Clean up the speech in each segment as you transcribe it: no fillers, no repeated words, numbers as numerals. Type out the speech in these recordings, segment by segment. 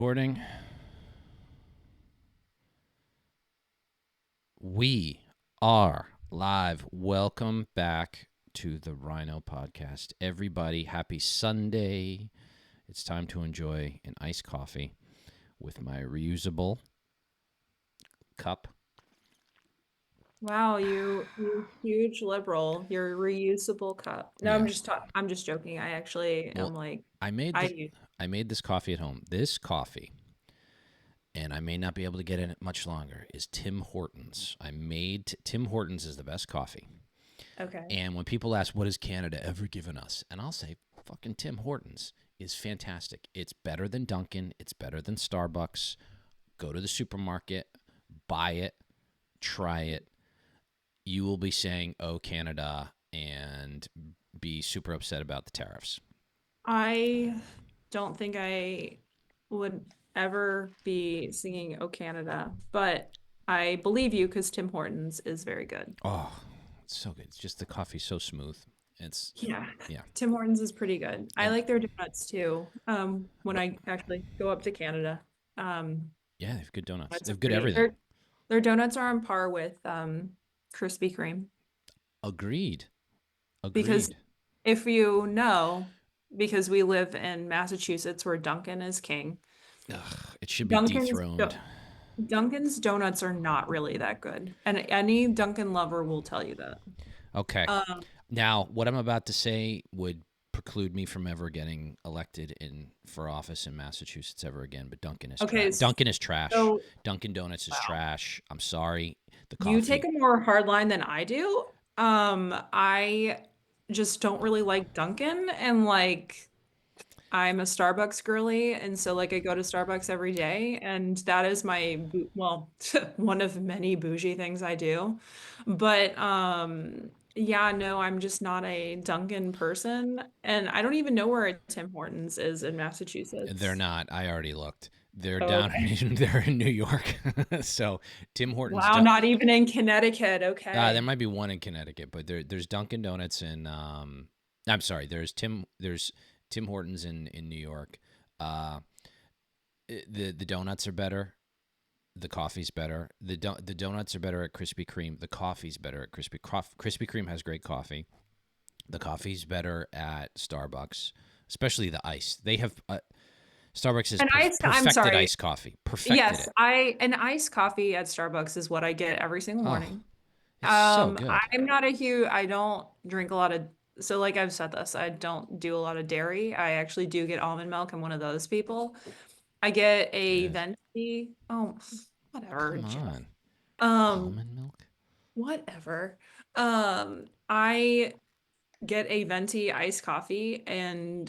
Recording. We are live. Welcome back to the RINO podcast. Everybody, happy Sunday. It's time to enjoy an iced coffee with my reusable cup. Wow, you huge liberal. Your reusable cup. No, Yeah. I'm just joking. I actually am Well, like I made I this, use I made this coffee at home. This coffee, and I may not be able to get in it much longer, is Tim Hortons. Tim Hortons is the best coffee. okay. And when people ask, what has Canada ever given us? And I'll say, fucking Tim Hortons is fantastic. It's better than Dunkin'. It's better than Starbucks. Go to the supermarket, buy it, try it. You will be saying, oh, Canada, and be super upset about the tariffs. I don't think I would ever be singing "Oh Canada," but I believe you because Tim Hortons is very good. Oh, it's so good. It's just the coffee's so smooth. It's, Yeah, yeah. Tim Hortons is pretty good. I And like their donuts too. When I actually go up to Canada, yeah, they have good donuts. donuts They are have good pretty. everything. Their donuts are on par with Krispy Kreme. Agreed. Because Agreed. if you know, because we live in Massachusetts where Dunkin' is king, Ugh, it should be Dunkin's dethroned. Dunkin's donuts are not really that good. And any Dunkin' lover will tell you that. Okay. Um, Now, what I'm about to say would preclude me from ever getting elected for office in Massachusetts ever again. But Dunkin' is trash. okay, Dunkin' is trash. so Dunkin' Donuts is wow. trash. I'm sorry. The You take coffee. a more hard line than I do. I just don't really like Dunkin' and like I'm a Starbucks girly, and so like I go to Starbucks every day, and that is well, one of many bougie things I do. But yeah, no, I'm just not a Dunkin' person, and I don't even know where Tim Hortons is in They're Massachusetts. not. I already looked. They're down Okay. in they're in New York. So Tim Hortons. Wow, not even in Connecticut. There Okay. might be one in Connecticut, but there's Dunkin' Donuts in. I'm sorry. There's Tim Hortons in New York. Uh, the donuts are better. The coffee's better. The donuts are better at Krispy Kreme. The coffee's better at Krispy Kreme has great coffee. The coffee's better at Starbucks, especially the ice. They have Starbucks has And I'm perfected sorry. iced coffee. Perfected Yes, it. an iced coffee at Starbucks is what I get every single Oh, morning. it's so good. I don't drink a lot of, so like I've said this, I don't do a lot of dairy. I actually do get almond milk. I'm one of those people. I get a Yeah. venti. Oh, whatever, Come Jeff. on. Um, Almond milk? whatever. I get a venti iced coffee and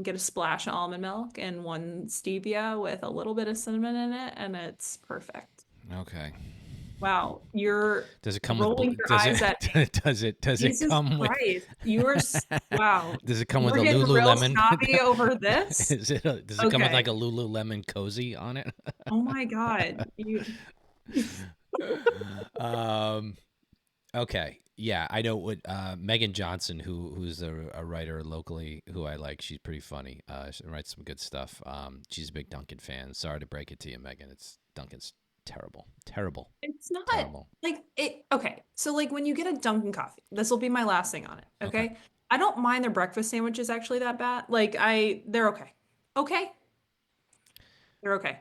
get a splash of almond milk and one stevia with a little bit of cinnamon in it, and it's perfect. Okay. Wow, you're Does it come with rolling your does eyes it at me. does it Jesus come with Christ, wow, does it come with you're a getting real Lululemon? snobby over this. Does it come with like Okay. a Lululemon cozy on it? Oh my God, you. um okay. Yeah, I know what Megan Johnson, who's a writer locally who I like. She's pretty funny. She writes some good stuff. She's a big Duncan fan. Sorry to break it to you, Megan. It's Duncan's terrible. Terrible. It's not Terrible. like it. Okay, so like when you get a Dunkin' coffee, this will be my last thing on it. Okay. Okay, I don't mind their breakfast sandwiches actually that bad. They're okay. Okay, they're okay.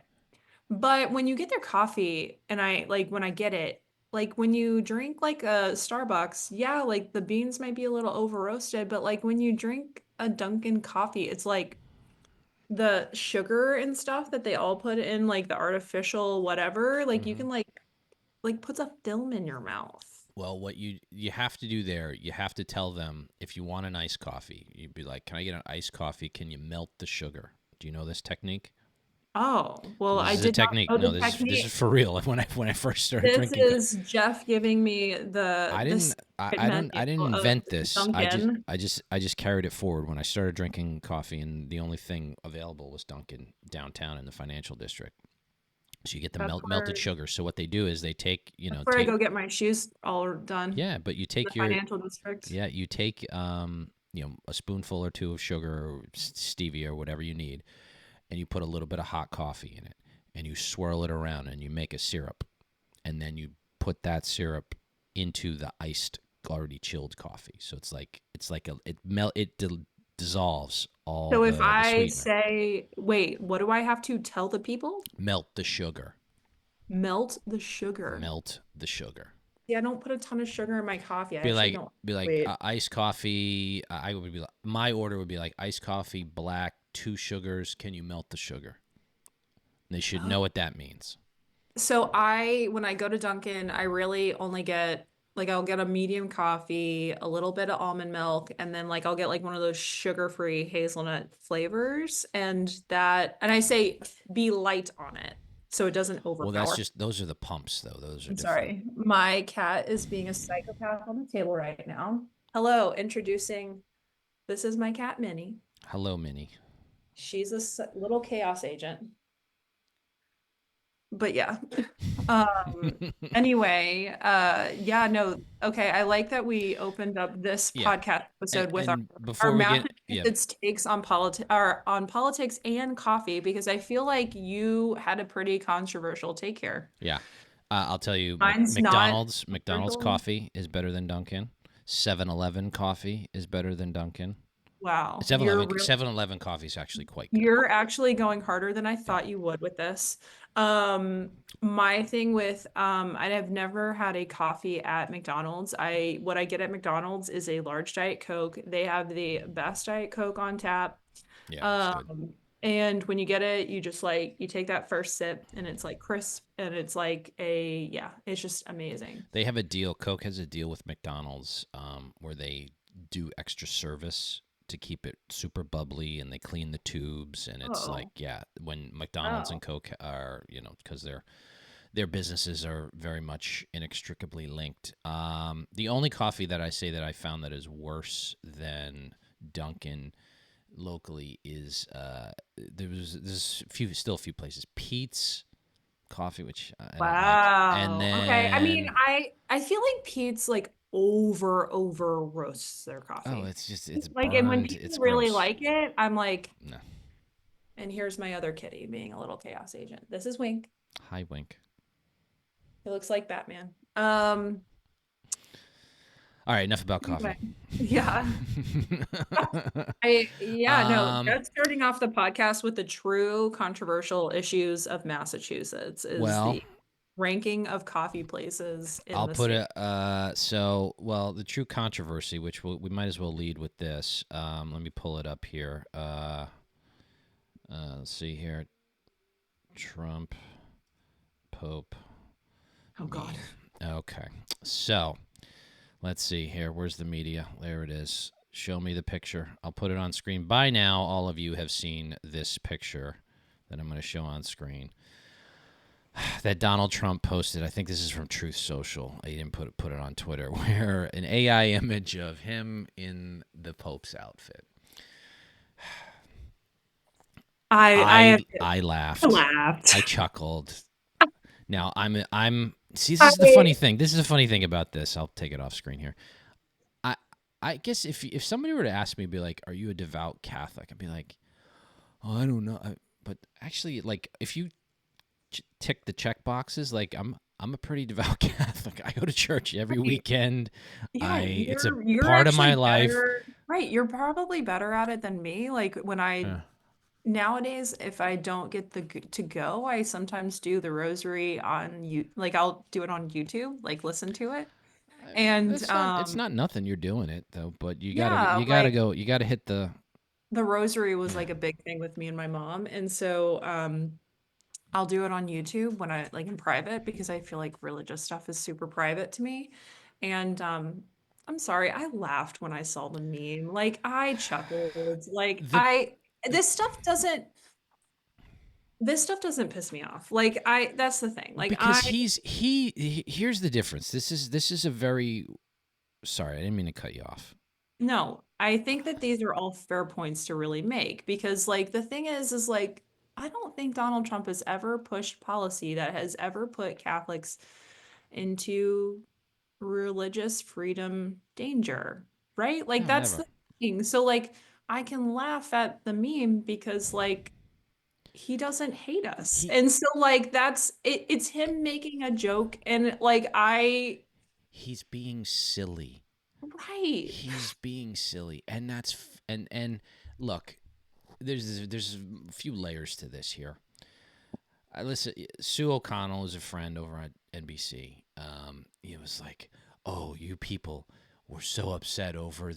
But when you get their coffee, and I like when I get it, like when you drink like a Starbucks, yeah, like the beans might be a little over roasted, but like when you drink a Dunkin' coffee, it's like the sugar and stuff that they all put in like the artificial whatever, like you Hmm. can like puts a film in your mouth. Well, what you have to do there, you have to tell them if you want an iced coffee, you'd be like, "Can I get an iced coffee? Can you melt the sugar?" Do you know this technique? Oh, So well, this I is a did not technique. know No, the this is technique. for real. When I first started This drinking, is Jeff giving me I the didn't secret I didn't menu of invent this. Dunkin'. I just carried it forward when I started drinking coffee, and the only thing available was Dunkin' downtown in the financial district. So you get the That's melted where sugar. So what they do is they take that's where I go get my shoes all done. yeah, but you The take your financial district. yeah, you take a spoonful or two of sugar or stevia or whatever you need, and you put a little bit of hot coffee in it, and you swirl it around, and you make a syrup, and then you put that syrup into the iced, already chilled coffee. So it's like it dissolves all So if the I sweetener. say, wait, what do I have to tell the people? Melt the sugar. Melt the sugar. Melt the sugar. Yeah, I don't put a ton of sugar in my coffee. I Be actually like, don't. be like Wait. iced coffee. I would be like, my order would be like iced coffee, black, 2 sugars. Can you melt the sugar? They should know what that means. So when I go to Dunkin', I really only get like I'll get a medium coffee, a little bit of almond milk, and then like I'll get like one of those sugar-free hazelnut flavors, and I say be light on it so it doesn't Well, that's overpower. just those are the pumps though. Those are I'm different. sorry. My cat is being a psychopath on the table right now. Hello, introducing. This is my cat Minnie. Hello, Minnie. She's a little chaos agent. But yeah. Um, anyway, yeah, no, okay. I like that we opened up this Yeah, podcast and episode with and our before we get yeah Massachusetts takes on politics and coffee because I feel like you had a pretty controversial take here. yeah, I'll tell you, Mine's not McDonald's controversial. coffee is better than Dunkin'. 7-Eleven coffee is better than Dunkin'. Wow, 7-Eleven coffee is actually quite good. you're actually going harder than I Yeah, thought you would with this. Um, my thing with I have never had a coffee at McDonald's. What I get at McDonald's is a large Diet Coke. They have the best Diet Coke on tap. yeah, it's good. Um, and when you get it, you just like you take that first sip and it's like crisp and it's like yeah, it's just amazing. They have a deal. Coke has a deal with McDonald's where they do extra service to keep it super bubbly, and they clean the tubes, and it's like, Oh, yeah, when McDonald's and oh, Coke are, because their businesses are very much inextricably linked. The only coffee that I say that I found that is worse than Dunkin' locally is there's still a few places. Pete's coffee, which I don't like, and wow. Okay. I mean, then I feel like Pete's like over roasts their oh, coffee. it's Like, and when burned. people It's really gross. like it, I'm like, No. and here's my other kitty being a little chaos agent. This is Wink. Hi, Wink. He looks like Batman. All right, enough about Anyway, coffee. yeah. Yeah, no, um, that's starting off the podcast with the true controversial issues of Massachusetts is well, the ranking of coffee places in I'll the put state. it. Well, the true controversy, which we might as well lead with this. Let me pull it up here. Let's see here. Trump, Pope, Oh God. meme. Okay, so let's see here. Where's the media? There it is. Show me the picture. I'll put it on screen. By now, all of you have seen this picture that I'm going to show on screen. That Donald Trump posted. I think this is from Truth Social. He didn't put it on Twitter. Where an AI image of him in the Pope's outfit. I I laughed. I laughed. chuckled. Now I'm see, this is the I funny thing. This is the funny thing about this. I'll take it off screen here. I I guess if somebody were to ask me, be like, "Are you a devout Catholic?" I'd be like, "Oh, I don't know." But actually, like, if you tick the check boxes, like I'm a pretty devout Catholic. I go to church every right. weekend. Yeah, I It's a you're part of actually my life. better. Right, you're probably better at it than me. Like when I Uh, nowadays, if I don't get to go, I sometimes do the rosary on you. Like I'll do it on YouTube, like listen to it. And it's not nothing. You're doing it though, but yeah, you gotta like go. You gotta hit the. the rosary was Yeah. like a big thing with me and my mom. And so I'll do it on YouTube when I like in private because I feel like religious stuff is super private to me. And I'm sorry, I laughed when I saw the meme. Like I chuckled. Like The I this stuff doesn't this stuff doesn't piss me off. Like I that's the thing. Like because here's the difference. This is a very sorry. I didn't mean to cut you off. no, I think that these are all fair points to really make because like the thing is like I don't think Donald Trump has ever pushed policy that has ever put Catholics into religious freedom danger, right? Like No, that's never. the thing. So like I can laugh at the meme because like he doesn't hate us. He And so like that's it, it's him making a joke and like he's being silly. right. He's being silly, and and look, there's a few layers to this here. I listen. Sue O'Connell is a friend over at NBC. He was like, "Oh, you people were so upset over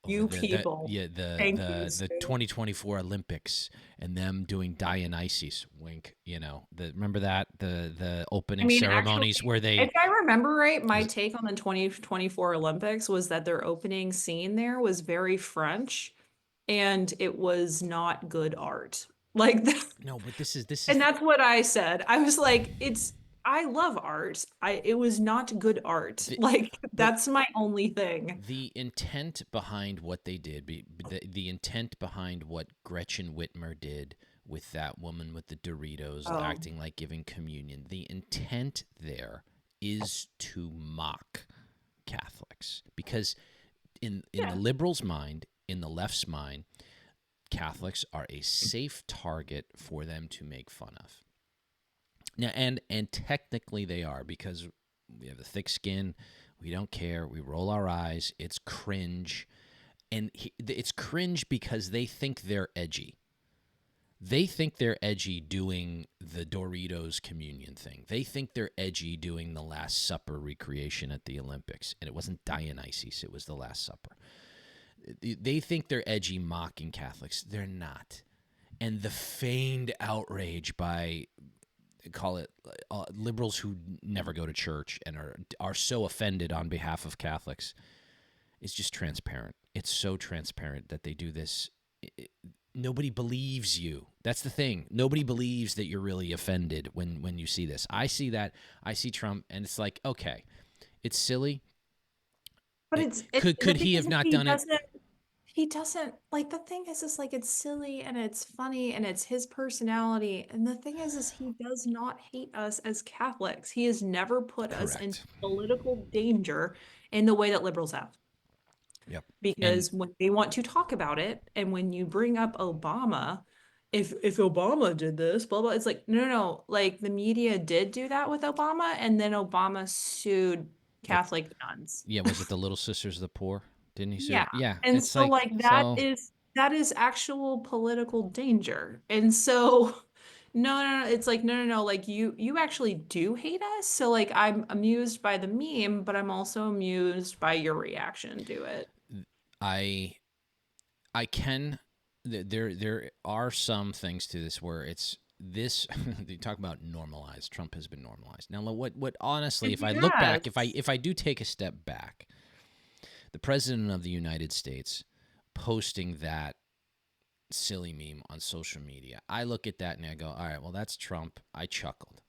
You people. Thank you, the Sue. 2024 Olympics and them doing Dionysus." Wink. Remember that the I opening mean, actually, ceremonies where if they I remember right, my was take on the 2024 Olympics was that their opening scene there was very French and it was not good art. Like, no, but this is and that's what I said. I was like, I love art. It was not good art. the, Like, but that's my only thing. the intent behind what they did, the intent behind what Gretchen Whitmer did with that woman with the Doritos Oh, acting like giving communion, the intent there is to mock Catholics because in the yeah. liberals' mind, in the left's mind, Catholics are a safe target for them to make fun of. Now, and technically they are because we have a thick skin. We don't care. We roll our eyes. It's cringe. And it's cringe because they think they're edgy. They think they're edgy doing the Doritos communion thing. They think they're edgy doing the Last Supper recreation at the Olympics. And it wasn't Dionysus, it was the Last Supper. They think they're edgy mocking Catholics. They're not. And the feigned outrage by call it liberals who never go to church and are so offended on behalf of Catholics is just transparent. It's so transparent that they do this. Nobody believes you. That's the thing. Nobody believes that you're really offended when you see this. I see that. I see Trump, and it's like, okay, it's silly. But the Could thing he is, have not done it? he doesn't like the thing is like it's silly and it's funny and it's his personality. And the thing is he does not hate us as Catholics. He has never put us in Correct. political danger in the way that liberals have. Yep. And Because when they want to talk about it, and when you bring up Obama, if Obama did this, blah blah, it's like no, no, no. Like the media did do that with Obama, and then Obama sued the Catholic nuns. yeah, was it the Little Sisters of the Poor? Didn't he Yeah. sue? Yeah, And it's so like like so. that is actual political danger. And so no, no, no, it's like no, no, no, like you actually do hate us. So like I'm amused by the meme, but I'm also amused by your reaction to it. I I can. There are some things to this where it's this. You talk about normalized. Trump has been normalized. Now, what honestly, if I look back, Yes. if I do take a step back, the president of the United States posting that silly meme on social media, I look at that and I go, all right, well, that's Trump. I chuckled.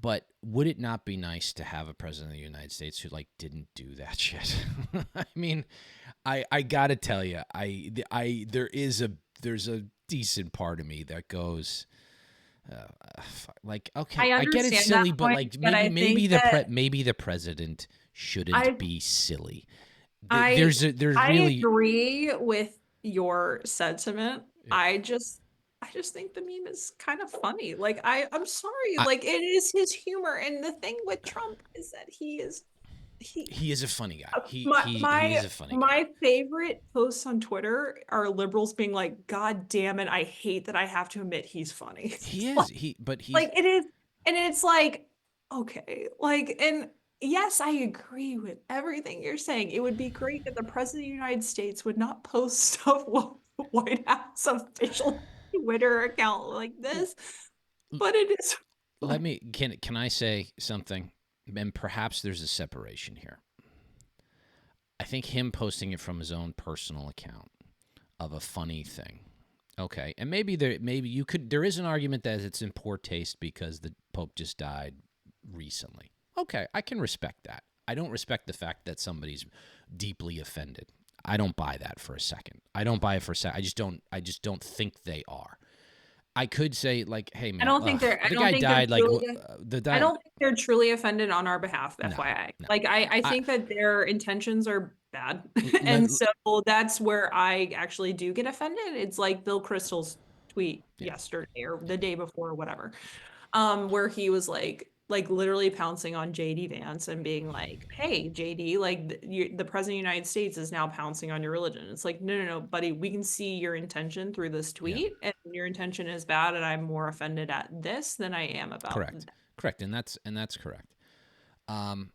But would it not be nice to have a president of the United States who like didn't do that shit? I mean, I gotta tell you, there's a decent part of me that goes, like, okay, I I get it's understand that silly, but point, like but I think that maybe the president shouldn't I be silly. I There's I really agree with your sentiment. yeah. I just think the meme is kind of funny. Like I'm sorry, I, like it is his humor. And the thing with Trump is that he he is a funny guy. my He is my a funny guy. my favorite posts on Twitter are liberals being like, God damn it, I hate that I have to admit he's funny. He is but he's Like it is, and it's like, okay, like, and yes, I agree with everything you're saying. It would be great if the president of the United States would not post stuff on the White House official Twitter account like this, but it is let fun. me can I say something? And perhaps there's a separation here. I think him posting it from his own personal account of a funny thing. Okay, and maybe you could there is an argument that it's in poor taste because the Pope just died recently. Okay, I can respect that. I don't respect the fact that somebody's deeply offended. I don't buy that for a second. I don't buy it for a second. I just don't think they are. I could say like, hey man, I the don't guy think they're died like truly the I die. don't think they're truly offended on our behalf, No, FYI. no. Like I I think that their intentions are bad. let, And so that's where I actually do get offended. It's like Bill Kristol's tweet yeah, yesterday or yeah, the day before or whatever, where he was like literally pouncing on JD Vance and being like, "Hey, JD, like the president of the United States is now pouncing on your religion." It's like, no, no, no, buddy, we can see your intention through this yeah. tweet, and your intention is bad, and I'm more offended at this than I am about Correct, that. correct, and that's correct. Um,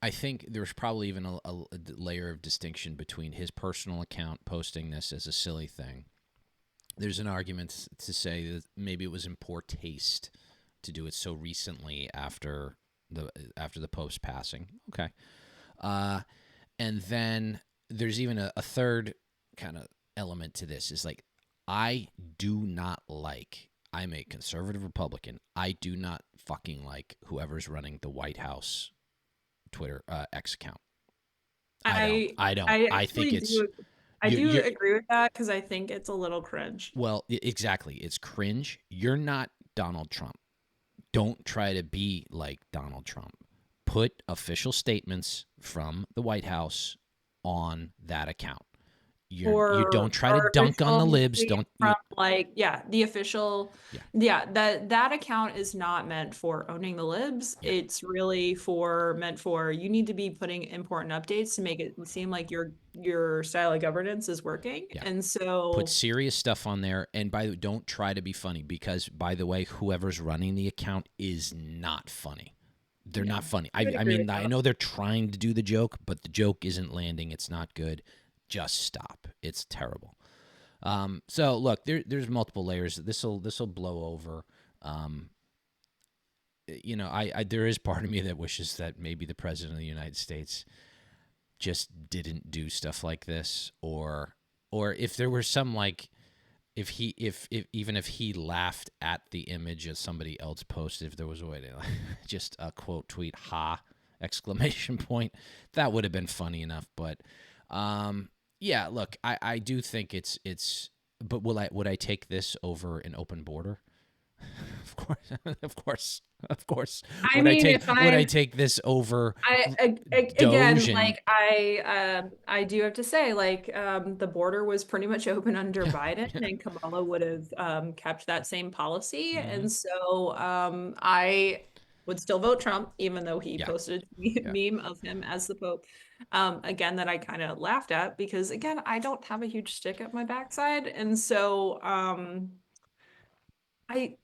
I think there's probably even a layer of distinction between his personal account posting this as a silly thing. There's an argument to say that maybe it was in poor taste to do it so recently after the Pope's passing. Okay, uh, and then there's even a third kind of element to this is like I do not like. I'm a conservative Republican. I do not fucking like whoever's running the White House Twitter X account. I don't. I I don't. I I think actually it's I do you. agree with that because I think it's a little cringe. Well, exactly. It's cringe. You're not Donald Trump. Don't try to be like Donald Trump. Put official statements from the White House on that account. You don't try to Or dunk on the official libs. tweet Don't from you? like, yeah, the official, Yeah, yeah, that account is not meant for owning the libs. yeah, It's really for meant for you need to be putting important updates to make it seem like your style of governance is working. yeah. And Put so serious stuff on there, and don't try to be funny because, by the way, whoever's running the account is not funny. They're yeah, not funny. I would I agree mean, with I that. know they're trying to do the joke, but the joke isn't landing. It's not good. Just stop. It's terrible. So look, there's multiple layers. This'll blow over. Um, I there is part of me that wishes that maybe the president of the United States just didn't do stuff like this, or if there were some like if even if he laughed at the image that somebody else posted, if there was a way to just a quote tweet ha exclamation point, that would have been funny enough. But yeah, look, I do think it's but would I take this over an open border? Of course, of course, of course. I mean, if Would I I take this over again, Doge and like I do have to say, like the border was pretty much open under Biden, yeah, and Kamala would have kept that same policy, mm-hmm. and so I would still vote Trump, even though he Yeah, posted yeah. a meme of him as the Pope. Again, that I kind of laughed at because again, I don't have a huge stick up my backside, and so I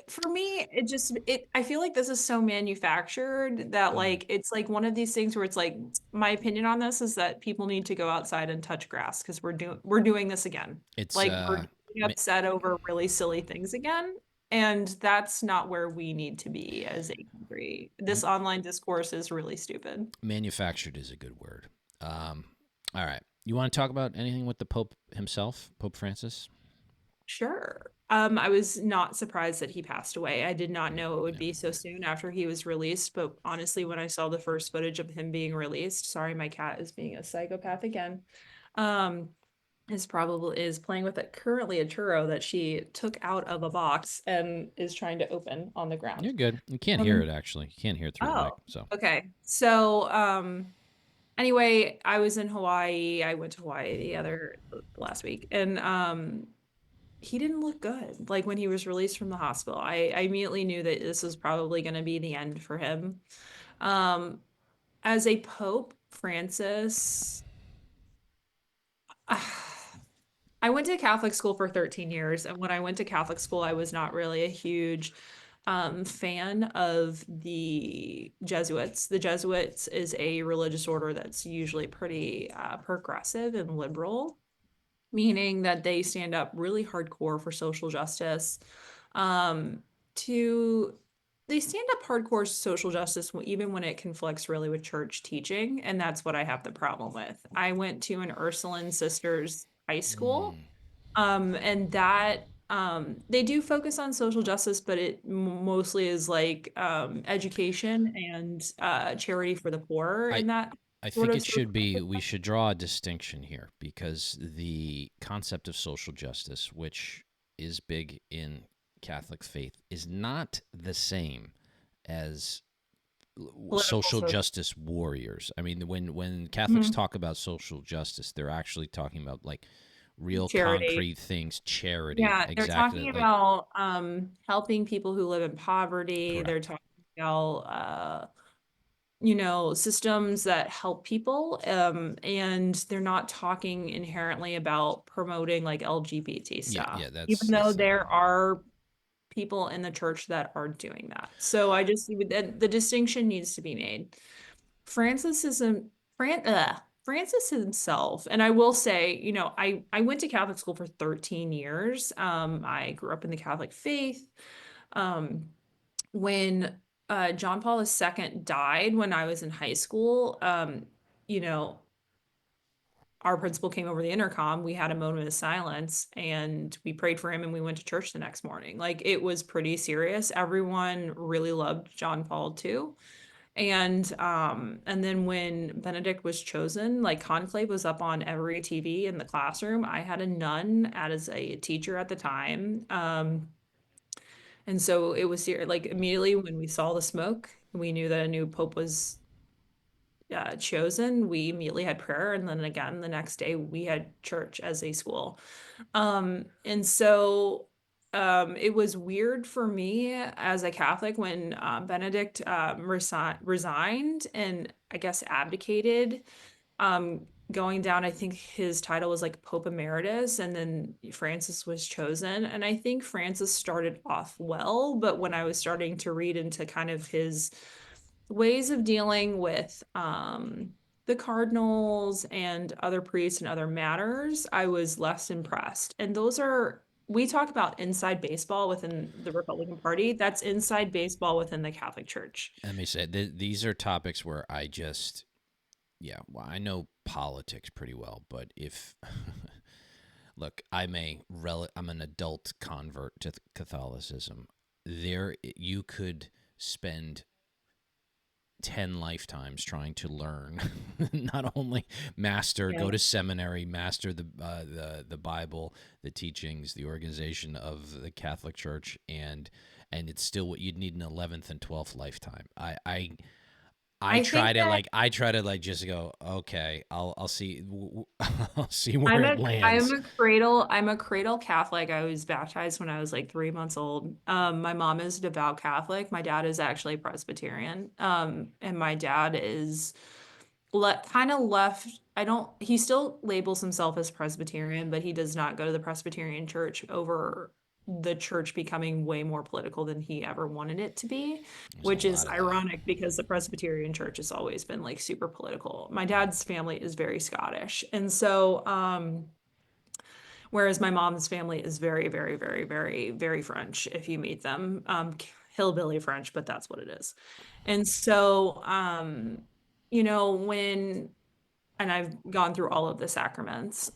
for me it I feel like this is so manufactured that Mm. like it's like one of these things where it's like my opinion on this is that people need to go outside and touch grass because we're doing this again. It's Like we're getting upset over really silly things again, and that's not where we need to be as a country. This online discourse is really stupid. manufactured is a good word. Um, all right. You want to talk about anything with the Pope himself, Pope Francis? Sure. I was not surprised that he passed away. I did not Yeah, know it would yeah. be so soon after he was released, but honestly, when I saw the first footage of him being released, sorry, my cat is being a psychopath again. Um, is playing with it currently a churro that she took out of a box and is trying to open on the ground. You're good. You can't hear Um, it actually. You can't hear it through the mic. oh, So okay. So, anyway, I was in Hawaii. I went to Hawaii the other last week, and he didn't look good. Like when he was released from the hospital, I immediately knew that this was probably going to be the end for him. Um, as a Pope, Francis, I went to Catholic school for 13 years, and when I went to Catholic school, I was not really a huge fan of the Jesuits. The Jesuits is a religious order that's usually pretty progressive and liberal, meaning that they stand up really hardcore for social justice. Um, to they stand up hardcore social justice even when it conflicts really with church teaching, and that's what I have the problem with. I went to an Ursuline Sisters high school, mm, and that they do focus on social justice, but it mostly is like education and charity for the poor I in that I sort think of it should social be justice. we should draw a distinction here because the concept of social justice, which is big in Catholic faith, is not the same as Political, social social. justice warriors. I mean, when Catholics Mhm. talk about social justice, they're actually talking about like real Charity. concrete things, charity, Yeah, they're exactly. talking Like, about helping people who live in poverty. They're correct. talking about systems that help people. And they're not talking inherently about promoting like LGBT Yeah, stuff, yeah. even though That's there are people in the church that are doing that. So I just the distinction needs to be made. Francis isn't Francis himself, and I will say, I went to Catholic school for 13 years. I grew up in the Catholic faith. Um, when John Paul II died when I was in high school, you know, our principal came over the intercom. We had a moment of silence and we prayed for him and we went to church the next morning. Like it was pretty serious. Everyone really loved John Paul too. And then when Benedict was chosen, like conclave was up on every TV in the classroom. I had a nun as a teacher at the time. And so it was like immediately when we saw the smoke, we knew that a new pope was chosen. We immediately had prayer, and then again the next day we had church as a school. And so it was weird for me as a Catholic when Benedict resigned and I guess abdicated. Going down, I think his title was like Pope Emeritus, and then Francis was chosen. And I think Francis started off well, but when I was starting to read into kind of his ways of dealing with the cardinals and other priests and other matters, I was less impressed. And we talk about inside baseball within the Republican Party. That's inside baseball within the Catholic Church. let me say these are topics where I just yeah, well, I know politics pretty well, but if look, I'm an adult convert to Catholicism. There, you could spend 10 lifetimes trying to learn not only master Yeah. go to seminary, master the Bible, the teachings, the organization of the Catholic Church, and it's still what you'd need an 11th and 12th lifetime. I think that I try to like just go, okay, I'll see I'll see where I'm it a I'm lands. a cradle Catholic. I was baptized when I was like 3 months old. My mom is a devout Catholic. My dad is actually Presbyterian. And my dad is kind of left. I don't. He still labels himself as Presbyterian, but he does not go to the Presbyterian church over the church becoming way more political than he ever wanted it to be, There's a which is lot of that. ironic because the Presbyterian church has always been like super political. My dad's family is very Scottish, and so whereas my mom's family is very, very, very, very, very French if you meet them. Hillbilly French, but that's what it is. And so, when and I've gone through all of the sacraments.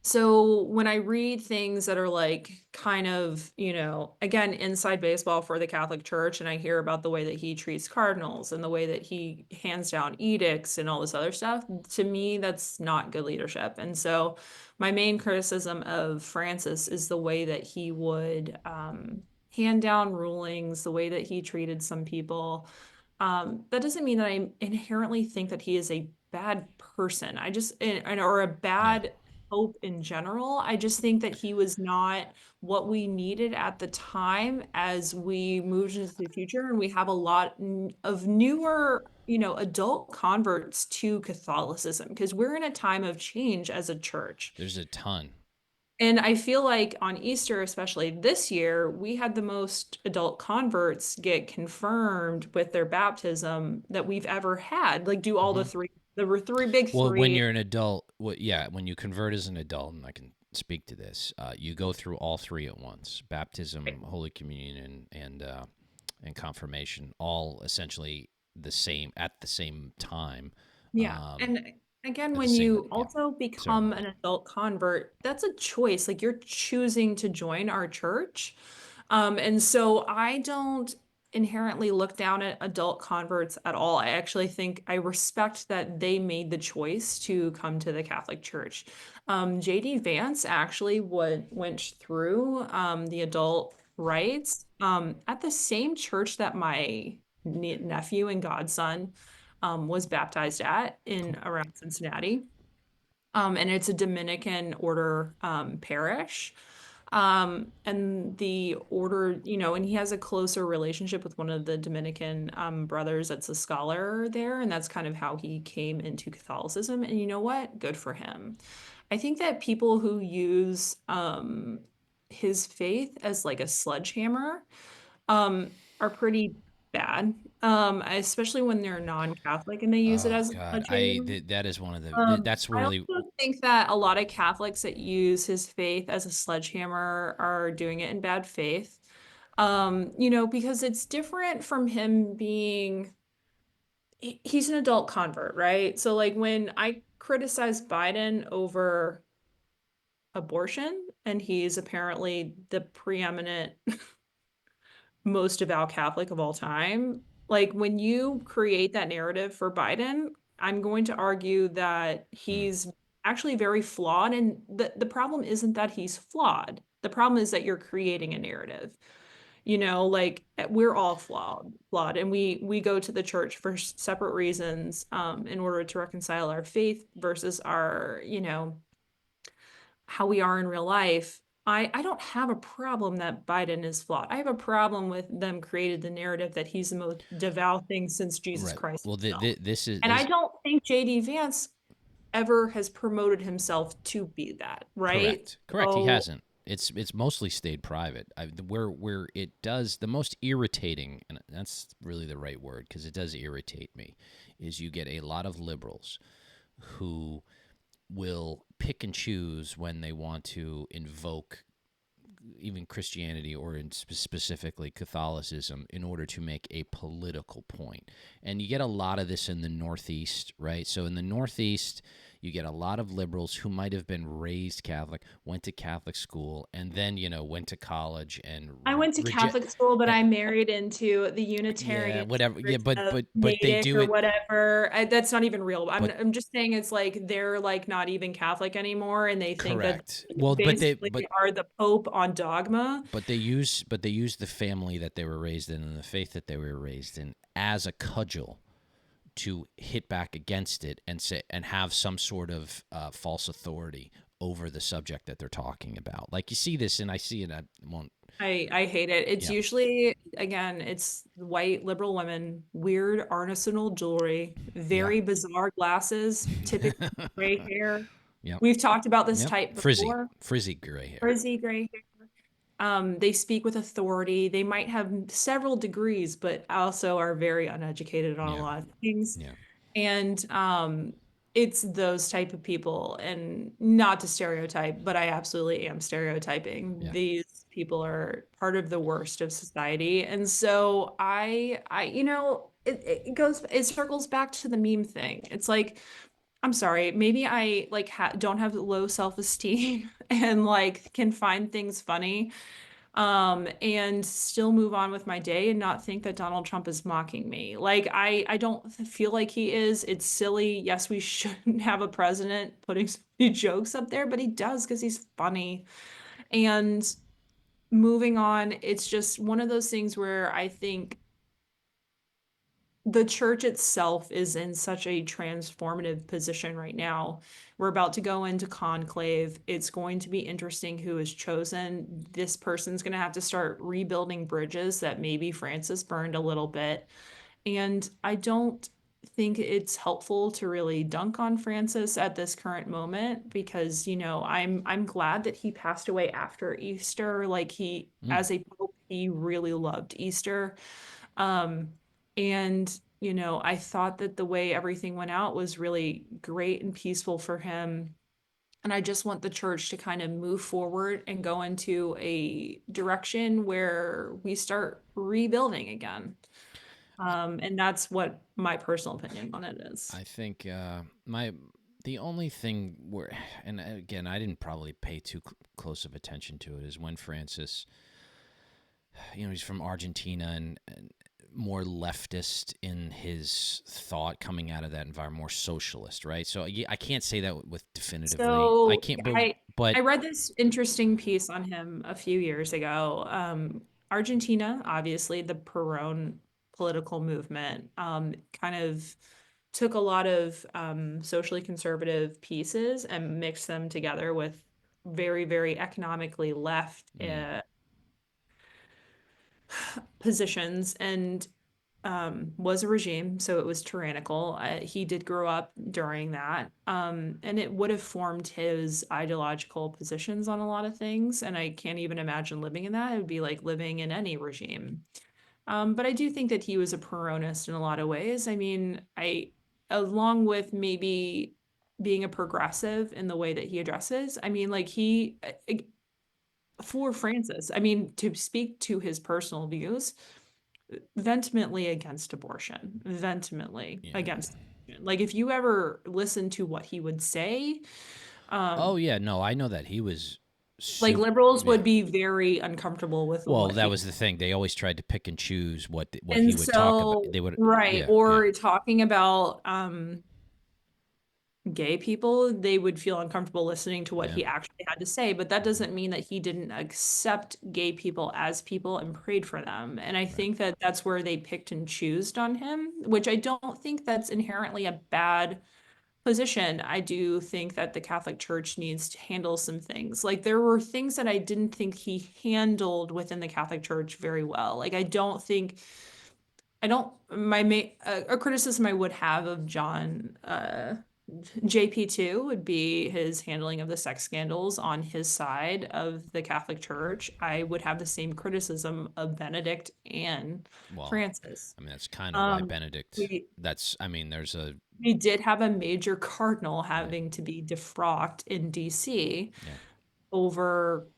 So when I read things that are like kind of, again, inside baseball for the Catholic Church, and I hear about the way that he treats cardinals and the way that he hands down edicts and all this other stuff, to me, that's not good leadership. And so my main criticism of Francis is the way that he would hand down rulings, the way that he treated some people. That doesn't mean that I inherently think that he is a bad person. Or a Yeah. bad hope in general. I just think that he was not what we needed at the time as we moved into the future. And we have a lot of newer, adult converts to Catholicism because we're in a time of change as a church. There's a ton. And I feel like on Easter, especially this year, we had the most adult converts get confirmed with their baptism that we've ever had. Like, do all the Hmm. three, there were three big Well, when three. you're an adult, yeah, when you convert as an adult, and I can speak to this, you go through all three at once: baptism, Holy Communion, and confirmation, all essentially the same at the same time, Yeah. um, And again, at the when same you yeah also become ceremony. an adult convert, that's a choice. Like you're choosing to join our church. And so I don't inherently look down at adult converts at all. I actually think I respect that they made the choice to come to the Catholic Church. JD Vance actually went through the adult rites at the same church that my nephew and godson was baptized at in Cool. around Cincinnati. And it's a Dominican order parish. And the order, and he has a closer relationship with one of the Dominican brothers that's a scholar there, and that's kind of how he came into Catholicism. And you know what? Good for him. I think that people who use his faith as like a sledgehammer are pretty bad, especially when they're non-Catholic and they use it Oh as a God, sledgehammer. that is one of that's I really also think that a lot of Catholics that use his faith as a sledgehammer are doing it in bad faith. Because it's different from him being, he's an adult convert, right? So like when I criticize Biden over abortion, and he's apparently the preeminent most devout Catholic of all time. Like when you create that narrative for Biden, I'm going to argue that mm, he's actually very flawed. And the problem isn't that he's flawed. The problem is that you're creating a narrative. Like we're all flawed, and we go to the church for separate reasons, in order to reconcile our faith versus our, how we are in real life. I don't have a problem that Biden is flawed. I have a problem with them created the narrative that he's the most devout thing since Jesus right. Christ Well, himself. this is And I this don't think JD Vance ever has promoted himself to be that, right? correct. Correct. He So hasn't. It's mostly stayed private. Where it does the most irritating, and that's really the right word because it does irritate me, is you get a lot of liberals who will pick and choose when they want to invoke even Christianity or specifically Catholicism in order to make a political point. And you get a lot of this in the Northeast, right? So in the Northeast, you get a lot of liberals who might have been raised Catholic, went to Catholic school, and then, went to college and I went to reject. Catholic school, but Uh, I married into the yeah, Unitarian whatever. Yeah, Church of but they Natick do or it. whatever. That's not even real. I'm But I'm just saying it's like they're like not even Catholic anymore, and they think that correct. Well, basically are the Pope on dogma. but they use the family that they were raised in and the faith that they were raised in as a cudgel to hit back against it and say and have some sort of false authority over the subject that they're talking about. Like you see this, and I see it. I won't. I hate it. It's Yeah, usually, again, it's white liberal women, weird artisanal jewelry, yeah, very bizarre glasses, typically gray hair. yep, We've talked about this yep. type Frizzy, before. frizzy gray hair. Frizzy gray hair. They speak with authority. They might have several degrees, but also are very uneducated on a Yeah, lot of things. yeah, And it's those type of people, and not to stereotype, but I absolutely am stereotyping. yeah. These people are part of the worst of society. And so it circles back to the meme thing. It's like, I'm sorry, maybe I like don't have low self-esteem and like can find things funny, and still move on with my day and not think that Donald Trump is mocking me. Like I don't feel like he is. It's silly. Yes, we shouldn't have a president putting so many jokes up there, but he does because he's funny. And moving on, it's just one of those things where I think the church itself is in such a transformative position right now. We're about to go into conclave. It's going to be interesting who is chosen. This person's going to have to start rebuilding bridges that maybe Francis burned a little bit. And I don't think it's helpful to really dunk on Francis at this current moment because, I'm glad that he passed away after Easter. Like he, Mm. as a pope, he really loved Easter. Um, and, I thought that the way everything went out was really great and peaceful for him. And I just want the church to kind of move forward and go into a direction where we start rebuilding again. And that's what my personal opinion on it is. I think my the only thing where, and again, I didn't probably pay too close of attention to it, is when Francis, he's from Argentina and more leftist in his thought coming out of that environment, more socialist, right? So I can't say that with definitively. I So can't, I but read this interesting piece on him a few years ago. Argentina, obviously the Peron political movement, kind of took a lot of socially conservative pieces and mixed them together with very, very economically left Mm. positions, and was a regime, so it was tyrannical. He did grow up during that, and it would have formed his ideological positions on a lot of things. And I can't even imagine living in that. It would be like living in any regime. But I do think that he was a Peronist in a lot of ways. I mean, along with maybe being a progressive in the way that he addresses, I mean, like for Francis, I mean, to speak to his personal views, vehemently against abortion, vehemently Yeah. against abortion. Like if you ever listen to what he would say, Oh um, yeah, no, I know that he was like super. liberals Yeah. would be very uncomfortable with Well, what that he. was the thing. They always tried to pick and choose what he And would talk about. so, They would, right, yeah, yeah, or talking about gay people, they would feel uncomfortable listening to what yeah. he actually had to say. But that Hmm. doesn't mean that he didn't accept gay people as people and prayed for them. And I Right. think that that's where they picked and chose on him, which I don't think that's inherently a bad position. I do think that the Catholic Church needs to handle some things. Like there were things that I didn't think he handled within the Catholic Church very well. Like I don't my main a criticism I would have of John JP2 would be his handling of the sex scandals on his side of the Catholic Church. I would have the same criticism of Benedict and Well, Francis. I mean, that's kind of why Um, Benedict. we That's. I mean, there's a. we did have a major cardinal Right. having to be defrocked in DC Yeah. over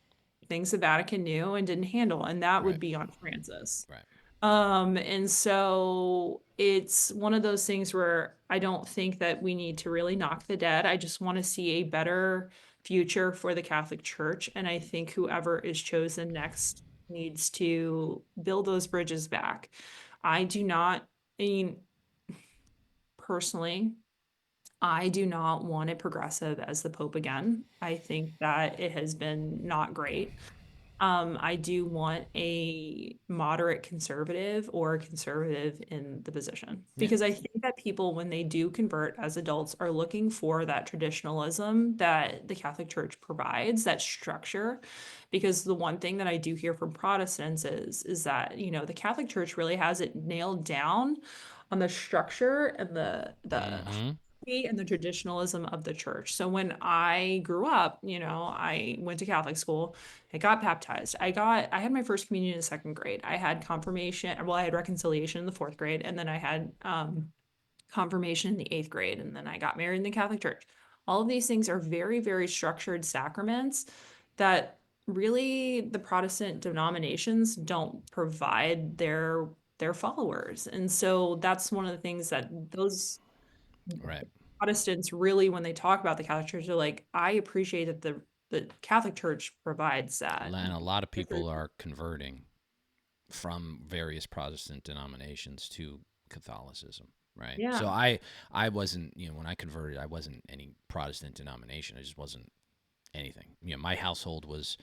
things the Vatican knew and didn't handle, and that would Right. be on Francis. Right. And so it's one of those things where I don't think that we need to really knock the dead. I just want to see a better future for the Catholic Church. And I think whoever is chosen next needs to build those bridges back. I do not, I mean, personally, I do not want a progressive as the Pope again. I think that it has been not great. I do want a moderate conservative or a conservative in the position Yeah. because I think that people, when they do convert as adults, are looking for that traditionalism that the Catholic Church provides, that structure. Because the one thing that I do hear from Protestants is that, the Catholic Church really has it nailed down on the structure and the Mm-hmm. and the traditionalism of the church. So when I grew up, I went to Catholic school. I got baptized. I had my first communion in the second grade. I had confirmation, well, I had reconciliation in the fourth grade, and then I had confirmation in the eighth grade, and then I got married in the Catholic Church. All of these things are very, very structured sacraments that really the Protestant denominations don't provide their followers. And so that's one of the things that those Right. Protestants really, when they talk about the Catholic Church, they're like, I appreciate that the Catholic Church provides that. And a lot of people are converting from various Protestant denominations to Catholicism, right? So Yeah. I wasn't, when I converted, I wasn't any Protestant denomination. I just wasn't anything. My household was,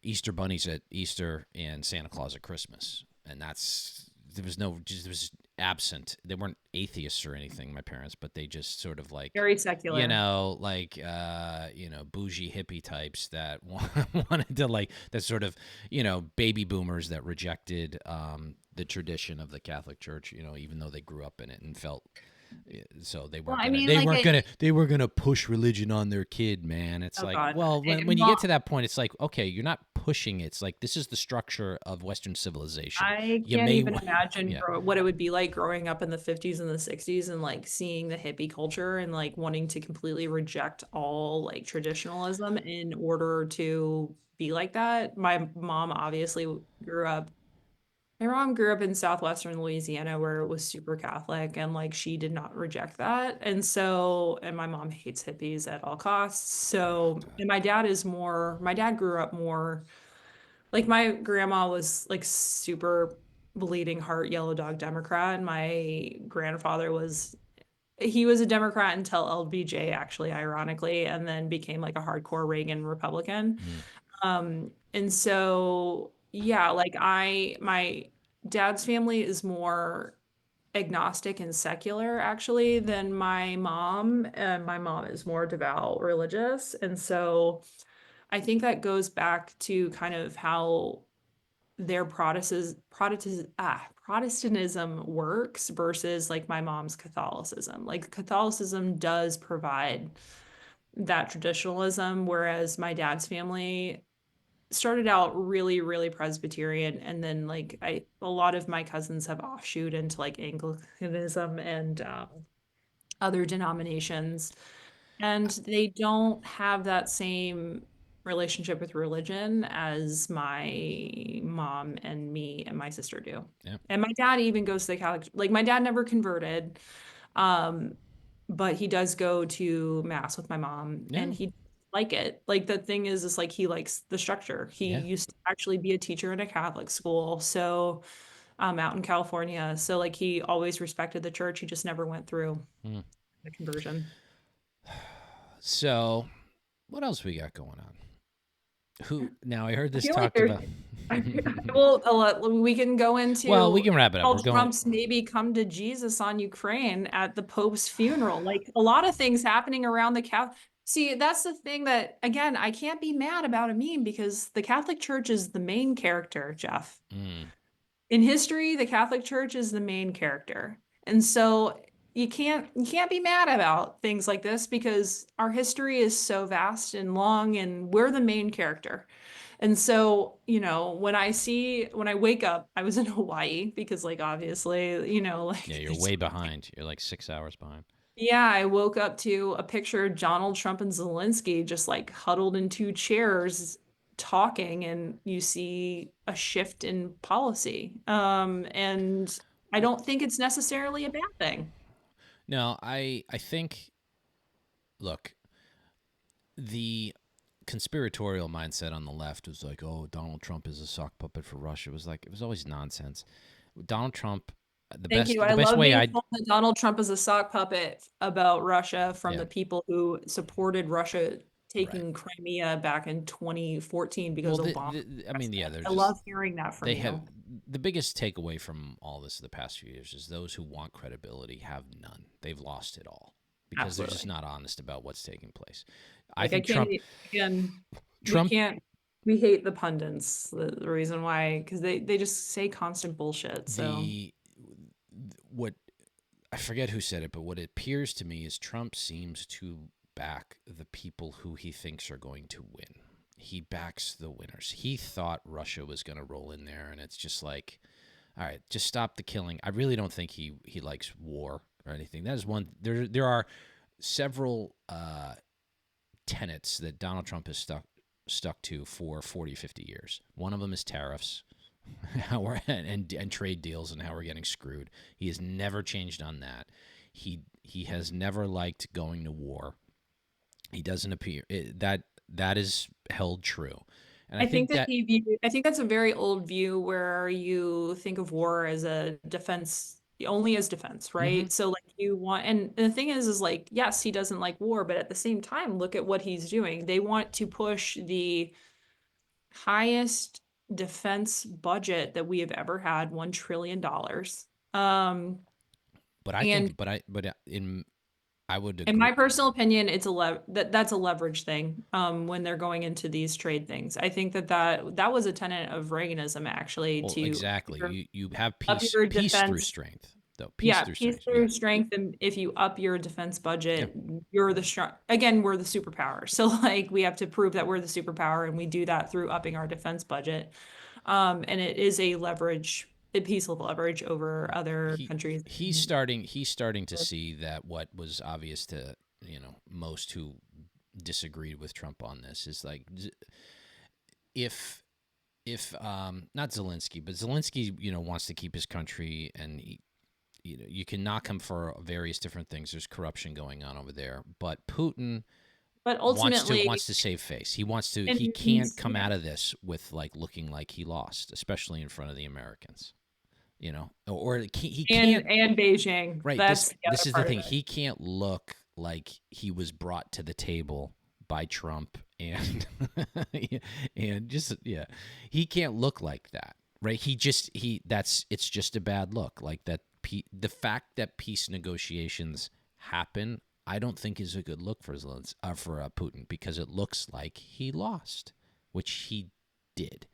Easter bunnies at Easter and Santa Claus at Christmas, and there was no, just there was absent. They weren't atheists or anything, my parents, but they just sort of like, Very secular. bougie hippie types that wanted to like that sort of baby boomers that rejected the tradition of the Catholic Church, even though they grew up in it and felt so they Well, weren't I gonna mean, like, they were gonna push religion on their kid, man. It's oh like, God. well, when you get Well, to that point, it's like, okay, you're not pushing it. It's like this is the structure of Western civilization. I You can't may even imagine yeah. what it would be like growing up in the 50s and the 60s and like seeing the hippie culture and like wanting to completely reject all like traditionalism in order to be like that. Grew up My mom grew up in southwestern Louisiana where it was super Catholic and like she did not reject that. And my mom hates hippies at all costs. Oh So, God. and my dad grew up more like my grandma was like super bleeding heart yellow dog Democrat. And my grandfather he was a Democrat until LBJ actually, ironically, and then became like a hardcore Reagan Republican. Mm. And so, yeah, like my dad's family is more agnostic and secular actually than my mom, and my mom is more devout religious. And so I think that goes back to kind of how their Protestantism works versus like my mom's Catholicism. Like Catholicism does provide that traditionalism, whereas my dad's family started out really, really Presbyterian, and then like a lot of my cousins have offshoot into like Anglicanism and other denominations, and they don't have that same relationship with religion as my mom and me and my sister do. Yeah. And my dad even goes to the Catholic, like my dad never converted, um, but he does go to mass with my mom Yeah. and he like it. Like the thing is like he likes the structure. He Yeah. used to actually be a teacher in a Catholic school, so out in California. So like he always respected the church. He just never went through Mm. the conversion. So, what else we got going on? Who now? I heard I this feel like talked there's about. well, we can go Well, we into can wrap it up. We're Donald going. Trump's maybe come to Jesus on Ukraine at the Pope's funeral. Like a lot of things happening around the Catholic. See, that's the thing that, again, I can't be mad about a meme because the Catholic Church is the main character, Jeff. Mm, In history, the Catholic Church is the main character. And so you can't be mad about things like this because our history is so vast and long and we're the main character. And so, when I wake up, I was in Hawaii because like obviously, yeah, like you're way behind. You're like 6 hours behind. yeah, I woke up to a picture of Donald Trump and Zelensky just like huddled in two chairs talking, and you see a shift in policy. And I Well, don't think it's necessarily a bad thing. no, I think. Look, the conspiratorial mindset on the left was like, oh, Donald Trump is a sock puppet for Russia. It was always nonsense. Donald Trump, Thank you. the I best love way being I told that Donald Trump is a sock puppet about Russia from yeah the people who supported Russia right. taking Crimea back in 2014 Well, because Obama was I mean, yeah, president. they're I just love hearing that from they have you. the biggest takeaway from all this the past few years is those who want credibility have none. They've lost it all because they're just Absolutely. not honest about what's taking place. I Like I think can't Trump again, we Trump can't we hate the pundits. The reason why, because they just say constant bullshit. So the what I forget who said it, but what it appears to me is Trump seems to back the people who he thinks are going to win. He backs the winners. He thought Russia was going to roll in there, and it's just like, all right, just stop the killing. I really don't think he likes war or anything. That is one. There are several tenets that Donald Trump has stuck to for 40, 50 years. One of them is tariffs. How we're and trade deals and how we're getting screwed. He has never changed on that. He has never liked going to war. He doesn't appear that is held true, and I I think think that that I think that's a very old view where you think of war as a defense, only as defense, mm-hmm, right? So like you want, and the thing is like, yes, he doesn't like war, but at the same time, look at what he's doing. They want to push the highest defense budget that we have ever had, $1 trillion. but I And think but in I would in agree. my personal opinion, it's that's a leverage thing when they're going into these trade things. I think that was a tenet of Reaganism actually Well, to exactly. You have up peace your peace through defense. strength though. Peace Yeah, through peace strength. Yeah, through strength, and if you up your defense yeah. budget, you're the strong. Again, we're the superpower. So like we have to prove that we're the superpower, and we do that through upping our defense budget. And it is a piece of leverage over other he countries. he's starting to see that what was obvious to most who disagreed with Trump on this is like if not Zelensky, but Zelensky wants to keep his country, and you can knock him for various different things. There's corruption going on over there, but Putin But ultimately, wants to save face. and He can't he's come out of this with like looking like he lost, especially in front of the Americans. Or he can't. and Beijing. Right. That's the This other is the part of thing. it. He can't look like he was brought to the table by Trump and and just yeah, he can't look like that. right? He that's it's just a bad look. Like that, the fact that peace negotiations happen, I don't think is a good look for Putin, because it looks like he lost, which he did.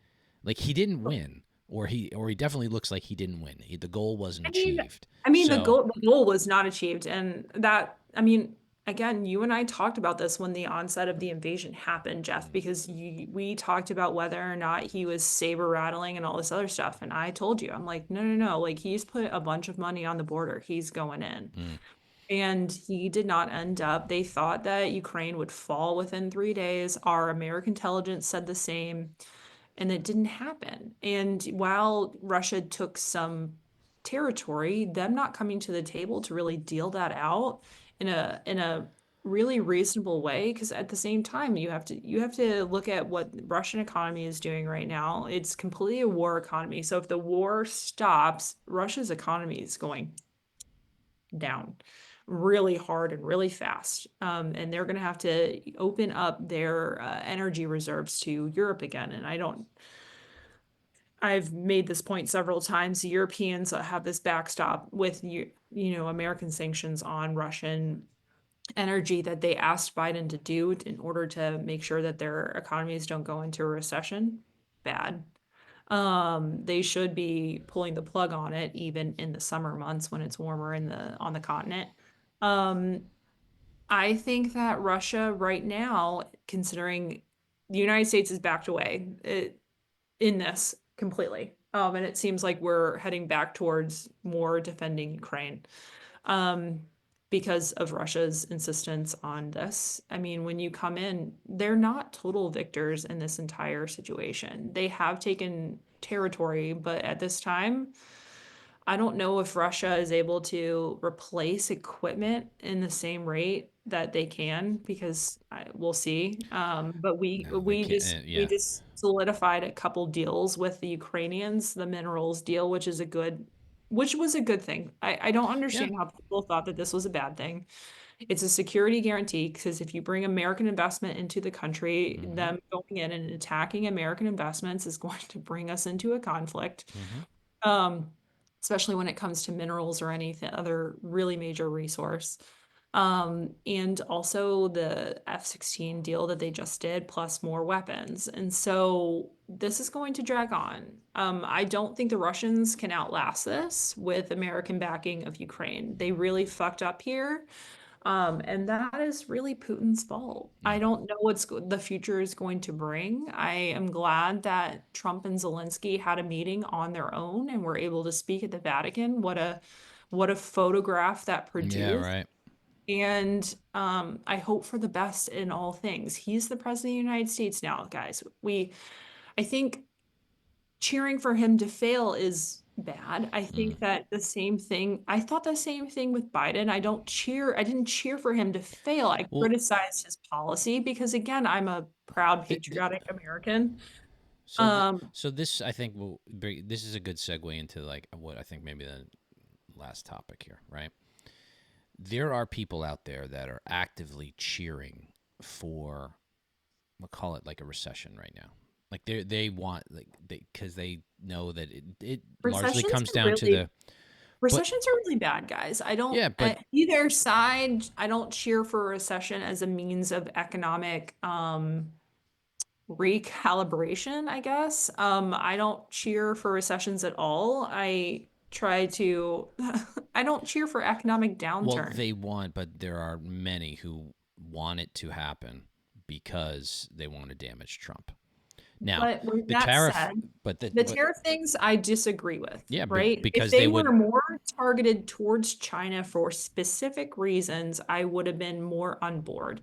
Like he didn't win, or he definitely looks like he didn't win. The goal wasn't I mean, achieved. I mean So the goal was not achieved, and that I mean, again, you and I talked about this when the onset of the invasion happened, Jeff, because we talked about whether or not he was saber rattling and all this other stuff, and I told you, I'm like, no, no, no, like he's put a bunch of money on the border, he's going in. mm, And he did not end up. They thought that Ukraine would fall within 3 days. Our American intelligence said the same, and it didn't happen. And while Russia took some territory, them not coming to the table to really deal that out in a really reasonable way, because at the same time you have to look at what the Russian economy is doing right now. It's completely a war economy. So if the war stops, Russia's economy is going down really hard and really fast. And they're going to have to open up their energy reserves to Europe again. And I've made this point several times. The Europeans have this backstop with American sanctions on Russian energy that they asked Biden to do in order to make sure that their economies don't go into a recession. Bad. They should be pulling the plug on it even in the summer months when it's warmer on the continent. Um, I think that Russia right now, considering the United States is backed away in this completely. And it seems like we're heading back towards more defending Ukraine. Um, because of Russia's insistence on this. I mean, when you come in, they're not total victors in this entire situation. They have taken territory, but at this time, I don't know if Russia is able to replace equipment in the same rate that they can, because we'll see. But we no, they we can't. just we Yeah, just solidified a couple deals with the Ukrainians, the minerals deal, which was a good thing. I don't yeah. understand how people thought that this was a bad thing. It's a security guarantee, because if you bring American investment into the country, Mm-hmm. them going in and attacking American investments is going to bring us into a conflict. Mm-hmm. Um, Especially when it comes to minerals or anything other really major resource. And also the F-16 deal that they just did, plus more weapons. And so this is going to drag on. I don't think the Russians can outlast this with American backing of Ukraine. They really fucked up here. And that is really Putin's fault. I Yeah. don't know what the future is going to bring. I am glad that Trump and Zelensky had a meeting on their own and were able to speak at the Vatican. What a photograph that Yeah. produced. Right. And I hope for the best in all things. He's the president of the United States now, guys. I think cheering for him to fail is bad. I Mm. think that I thought the same thing with Biden. I didn't cheer for him to fail. I Well, criticized his policy because, again, I'm a proud, th- th- patriotic American. so Um, so this, I think, will bring. This is a good segue into like what I think maybe the last topic here, right? There are people out there that are actively cheering for, we'll call it like a recession right now. Like they want, like, because they know that it largely recessions comes are down to really the, but recessions are really bad, guys. I don't yeah, but either side. I don't cheer for a recession as a means of economic recalibration, I guess. I don't cheer for recessions at all. I try to, I don't cheer for economic well, downturn. they want, but there are many who want it to happen because they want to damage Trump. Now, But with the that tariff, said, but the the but tariff things I disagree with, yeah, right? If because they they were would. more targeted towards China for specific reasons, I would have been more on board.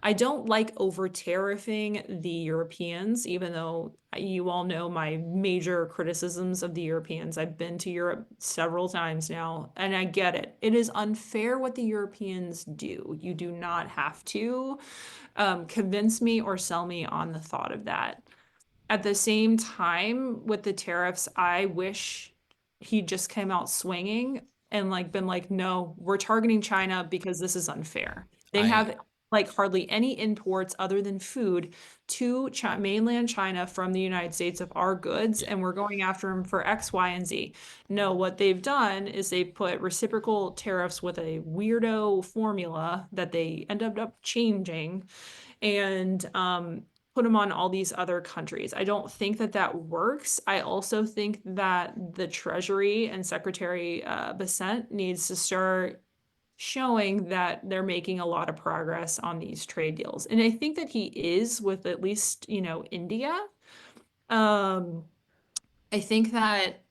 I don't like over tariffing the Europeans, even though you all know my major criticisms of the Europeans. I've been to Europe several times now, and I get it. It is unfair what the Europeans do. You do not have to convince me or sell me on the thought of that. At the same time, with the tariffs, I wish he just came out swinging and like been like, no, we're targeting China because this is unfair. They I have like hardly any imports other than food to mainland China from the United States of our goods, Yeah. and we're going after them for X, Y, and Z. No, what they've done is they've put reciprocal tariffs with a weirdo formula that they ended up changing and put them on all these other countries. I don't think that that works. I also think that the Treasury and Secretary Bessent needs to start showing that they're making a lot of progress on these trade deals. And I think that he is with at least, India. Um, I think that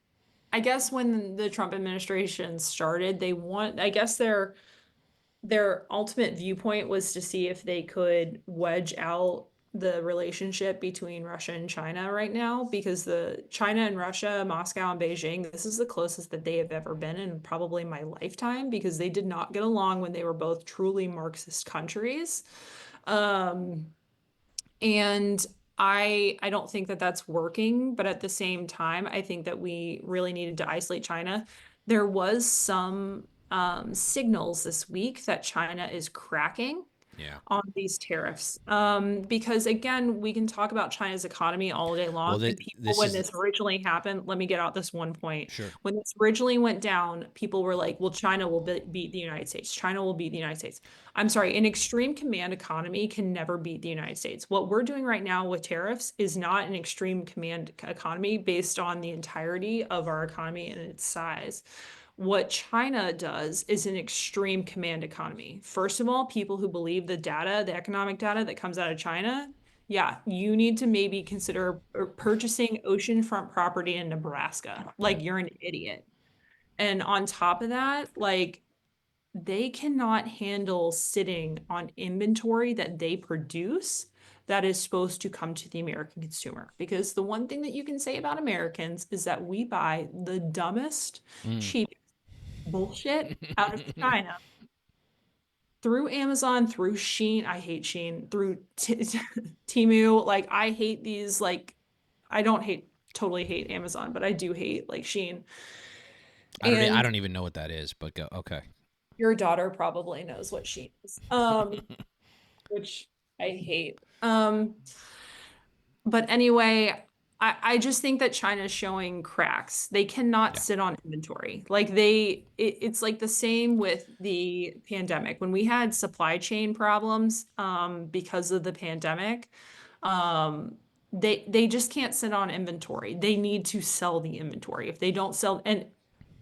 I guess when the Trump administration started, I guess their ultimate viewpoint was to see if they could wedge out the relationship between Russia and China right now, because the China and Russia, Moscow and Beijing, this is the closest that they have ever been in probably my lifetime, because they did not get along when they were both truly Marxist countries. Um, and I don't think that that's working, but at the same time, I think that we really needed to isolate China. There was some signals this week that China is cracking Yeah. on these tariffs. Because again, we can talk about China's economy all day long. Well, And people, this when is this originally happened, let me get out this one point. sure. When this originally went down, people were like, well, China will beat the United States. China will beat the United States. I'm sorry, an extreme command economy can never beat the United States. What we're doing right now with tariffs is not an extreme command economy based on the entirety of our economy and its size. What China does is an extreme command economy. First of all, people who believe the data, the economic data that comes out of China, yeah, you need to maybe consider purchasing oceanfront property in Nebraska. Yeah. Like, you're an idiot. And on top of that, like, they cannot handle sitting on inventory that they produce that is supposed to come to the American consumer. Because the one thing that you can say about Americans is that we buy the dumbest, Mm. cheap bullshit out of China through Amazon, through Shein. I hate Shein, through Temu. Like, I hate these, like, I don't totally hate Amazon, but I do hate like Shein. I And don't even know what that is, but go okay. your daughter probably knows what Shein is. Which I hate. But anyway, I just think that China's showing cracks. They cannot Yeah. sit on inventory. Like it's like the same with the pandemic. When we had supply chain problems, because of the pandemic, um, they just can't sit on inventory. They need to sell the inventory. If they don't sell, and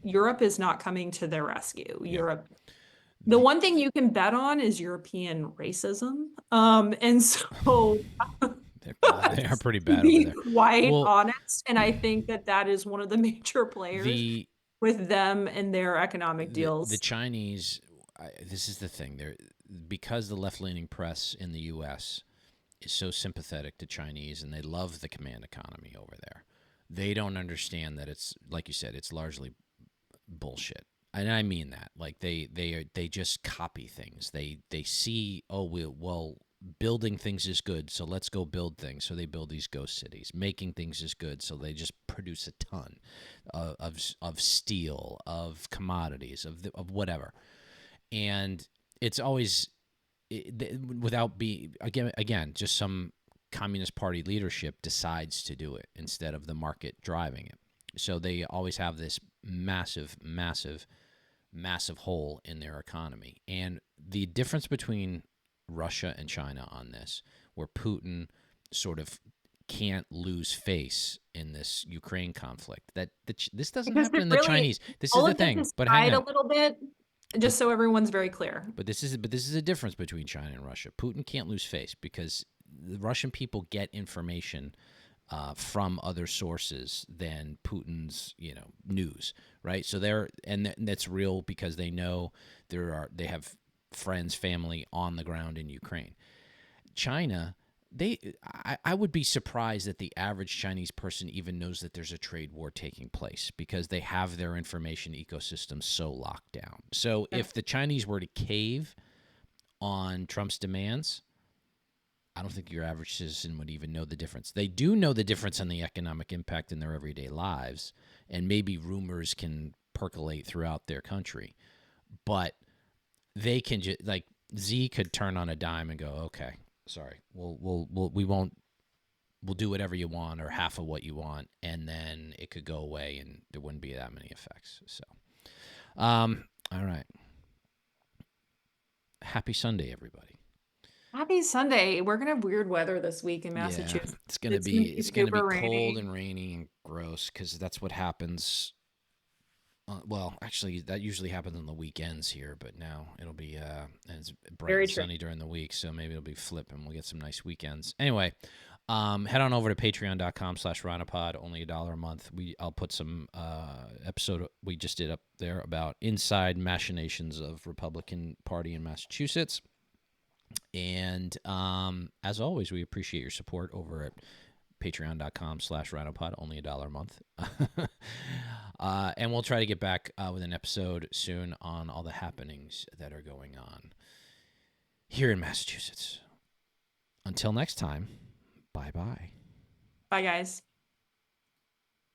Europe is not coming to their rescue. Yeah. Europe, the The, one thing you can bet on is European racism. And so they are pretty to bad over be there. quite Well, honest, and I think that that is one of the major players the with them and their economic the deals. Chinese. This is the thing. They're because the left leaning press in the U.S. is so sympathetic to Chinese and they love the command economy over there. They don't understand that it's like you said. It's largely bullshit. And I mean that. Like they just copy things. They see, oh, well, building things is good, so let's go build things. So they build these ghost cities. Making things is good, so they just produce a ton of steel, of commodities, of whatever. And it's always without being again just some communist party leadership decides to do it instead of the market driving it. So they always have this massive hole in their economy. And the difference between Russia and China on this, where Putin sort of can't lose face in this Ukraine conflict, this doesn't Because happen it in the really, Chinese. This is all the of this thing. But hang aside a on. little bit, But just so everyone's very clear. this is a difference between China and Russia. Putin can't lose face because the Russian people get information from other sources than Putin's news, right? So that's real because they know they have friends, family on the ground in Ukraine. China, I would be surprised that the average Chinese person even knows that there's a trade war taking place because they have their information ecosystem so locked down. So if the Chinese were to cave on Trump's demands, I don't think your average citizen would even know the difference. They do know the difference in the economic impact in their everyday lives, and maybe rumors can percolate throughout their country. But they can just like Z could turn on a dime and go, okay, sorry, we won't, we'll do whatever you want or half of what you want, and then it could go away and there wouldn't be that many effects. So, all right. Happy Sunday, everybody. Happy Sunday. We're gonna have weird weather this week in Yeah, Massachusetts. it's gonna It's gonna be be it's gonna be super cold rainy. and rainy and gross because that's what happens. Well, actually, that usually happens on the weekends here, but now it'll be and it's bright Very and true. sunny during the week, so maybe it'll be flip and we'll get some nice weekends. Anyway, head on over to patreon.com/Ronapod, only $1 a month. I'll put some episode we just did up there about inside machinations of Republican Party in Massachusetts. And as always, we appreciate your support over at patreon.com/rhinopod, only $1 a month. And we'll try to get back with an episode soon on all the happenings that are going on here in Massachusetts. Until next time, bye bye. Bye, guys.